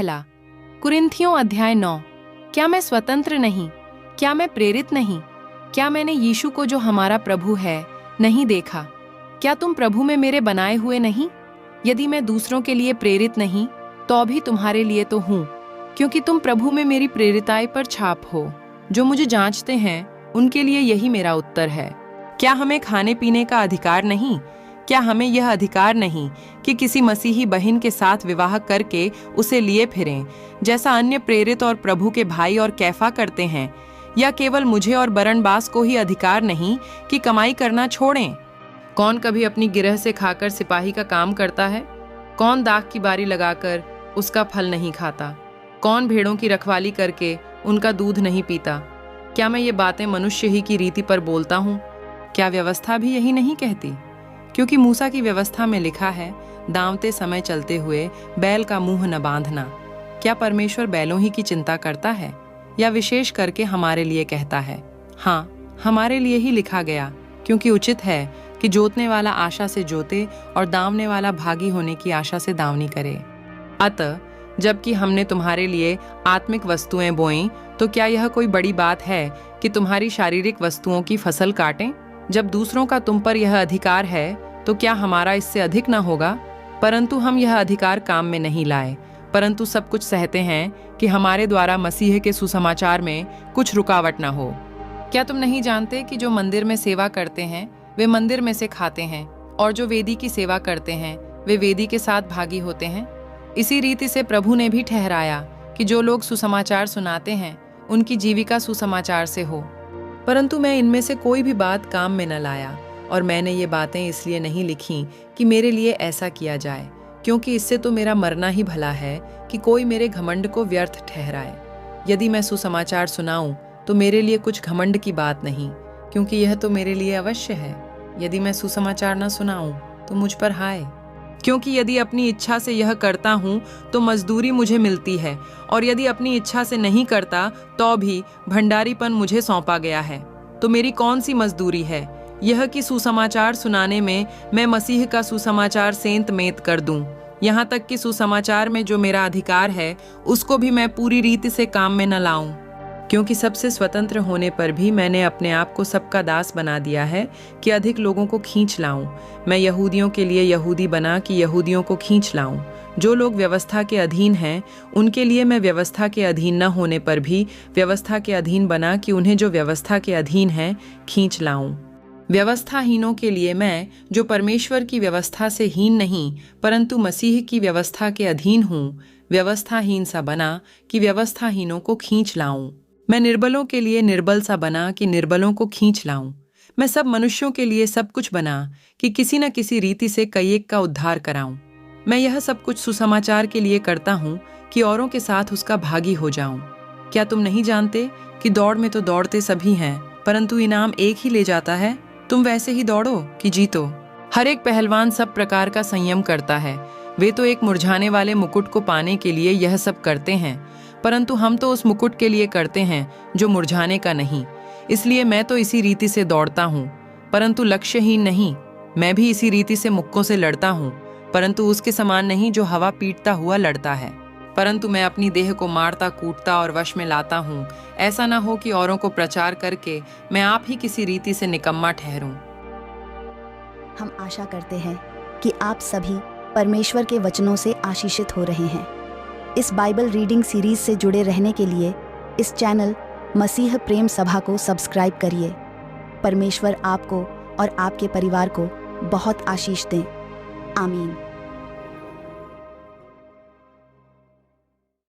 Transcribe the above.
पहला कुरिन्थियों अध्याय 9। क्या मैं स्वतंत्र नहीं? क्या मैं प्रेरित नहीं? क्या मैंने यीशु को जो हमारा प्रभु है नहीं देखा? क्या तुम प्रभु में मेरे बनाए हुए नहीं? यदि मैं दूसरों के लिए प्रेरित नहीं तो भी तुम्हारे लिए तो हूँ, क्योंकि तुम प्रभु में मेरी प्रेरिताई पर छाप हो। जो मुझे जांचते हैं उनके लिए यही मेरा उत्तर है। क्या हमें खाने पीने का अधिकार नहीं? क्या हमें यह अधिकार नहीं कि किसी मसीही बहन के साथ विवाह करके उसे लिए फिरें, जैसा अन्य प्रेरित और प्रभु के भाई और कैफा करते हैं? या केवल मुझे और बरनबास को ही अधिकार नहीं कि कमाई करना छोड़ें? कौन कभी अपनी गिरह से खाकर सिपाही का काम करता है? कौन दाख की बारी लगाकर उसका फल नहीं खाता? कौन भेड़ों की रखवाली करके उनका दूध नहीं पीता? क्या मैं ये बातें मनुष्य ही की रीति पर बोलता हूँ? क्या व्यवस्था भी यही नहीं कहती? क्योंकि मूसा की व्यवस्था में लिखा है, दांवते समय चलते हुए बैल का मुंह न बांधना। क्या परमेश्वर बैलों ही की चिंता करता है, या विशेष करके हमारे लिए कहता है? हाँ, हमारे लिए ही लिखा गया, क्योंकि उचित है कि जोतने वाला आशा से जोते और दावने वाला भागी होने की आशा से दावनी करे। अतः जबकि हमने तुम्हारे लिए आत्मिक वस्तुएं बोईं, तो क्या यह कोई बड़ी बात है कि तुम्हारी शारीरिक वस्तुओं की फसल काटें? जब दूसरों का तुम पर यह अधिकार है, तो क्या हमारा इससे अधिक न होगा? परंतु हम यह अधिकार काम में नहीं लाए, परंतु सब कुछ सहते हैं कि हमारे द्वारा मसीह के सुसमाचार में कुछ रुकावट न हो। क्या तुम नहीं जानते कि जो मंदिर में सेवा करते हैं वे मंदिर में से खाते हैं, और जो वेदी की सेवा करते हैं वे वेदी के साथ भागी होते हैं? इसी रीति से प्रभु ने भी ठहराया कि जो लोग सुसमाचार सुनाते हैं उनकी जीविका सुसमाचार से हो। परंतु मैं इनमें से कोई भी बात काम में न लाया, और मैंने ये बातें इसलिए नहीं लिखी कि मेरे लिए ऐसा किया जाए, क्योंकि इससे तो मेरा मरना ही भला है कि कोई मेरे घमंड को व्यर्थ ठहराए। यदि मैं सुसमाचार सुनाऊं तो मेरे लिए कुछ घमंड की बात नहीं, क्योंकि यह तो मेरे लिए अवश्य है। यदि मैं सुसमाचार न सुनाऊं तो मुझ पर हाय, क्योंकि यदि अपनी इच्छा से यह करता हूं तो मजदूरी मुझे मिलती है, और यदि अपनी इच्छा से नहीं करता तो भी भंडारीपन मुझे सौंपा गया है। तो मेरी कौन सी मजदूरी है? यह कि सुसमाचार सुनाने में मैं मसीह का सुसमाचार सेंत मेत कर दूं। यहाँ तक कि सुसमाचार में जो मेरा अधिकार है उसको भी मैं पूरी रीति से काम में न लाऊं, क्योंकि सबसे स्वतंत्र होने पर भी मैंने अपने आप को सबका दास बना दिया है कि अधिक लोगों को खींच लाऊं। मैं यहूदियों के लिए यहूदी बना कि यहूदियों को खींच लाऊं। जो लोग व्यवस्था के अधीन हैं उनके लिए मैं व्यवस्था के अधीन न होने पर भी व्यवस्था के अधीन बना कि उन्हें जो व्यवस्था के अधीन हैं खींच लाऊं। व्यवस्थाहीनों के लिए मैं, जो परमेश्वर की व्यवस्था से हीन नहीं परंतु मसीह की व्यवस्था के अधीन हूँ, व्यवस्थाहीन सा बना कि व्यवस्थाहीनों को खींच लाऊं। मैं निर्बलों के लिए निर्बल सा बना कि निर्बलों को खींच लाऊं। मैं सब मनुष्यों के लिए सब कुछ बना कि किसी न किसी रीति से कई एक का उद्धार कराऊं। मैं यह सब कुछ सुसमाचार के लिए करता हूं कि औरों के साथ उसका भागी हो जाऊं। क्या तुम नहीं जानते कि दौड़ में तो दौड़ते सभी हैं, परंतु इनाम एक ही ले जाता है? तुम वैसे ही दौड़ो कि जीतो। हर एक पहलवान सब प्रकार का संयम करता है। वे तो एक मुरझाने वाले मुकुट को पाने के लिए यह सब करते हैं, परंतु हम तो उस मुकुट के लिए करते हैं जो मुरझाने का नहीं। इसलिए मैं तो इसी रीति से दौड़ता हूँ, परंतु लक्ष्यहीन नहीं। मैं भी इसी रीति से मुक्कों से लड़ता हूँ, परंतु उसके समान नहीं जो हवा पीटता हुआ लड़ता है। परंतु मैं अपनी देह को मारता कूटता और वश में लाता हूँ, ऐसा ना हो कि औरों को प्रचार करके मैं आप ही किसी रीति से निकम्मा ठहरूं। हम आशा करते हैं कि आप सभी परमेश्वर के वचनों से आशीषित हो रहे हैं। इस बाइबल रीडिंग सीरीज से जुड़े रहने के लिए इस चैनल मसीह प्रेम सभा को सब्सक्राइब करिए। परमेश्वर आपको और आपके परिवार को बहुत आशीष दें। आमीन।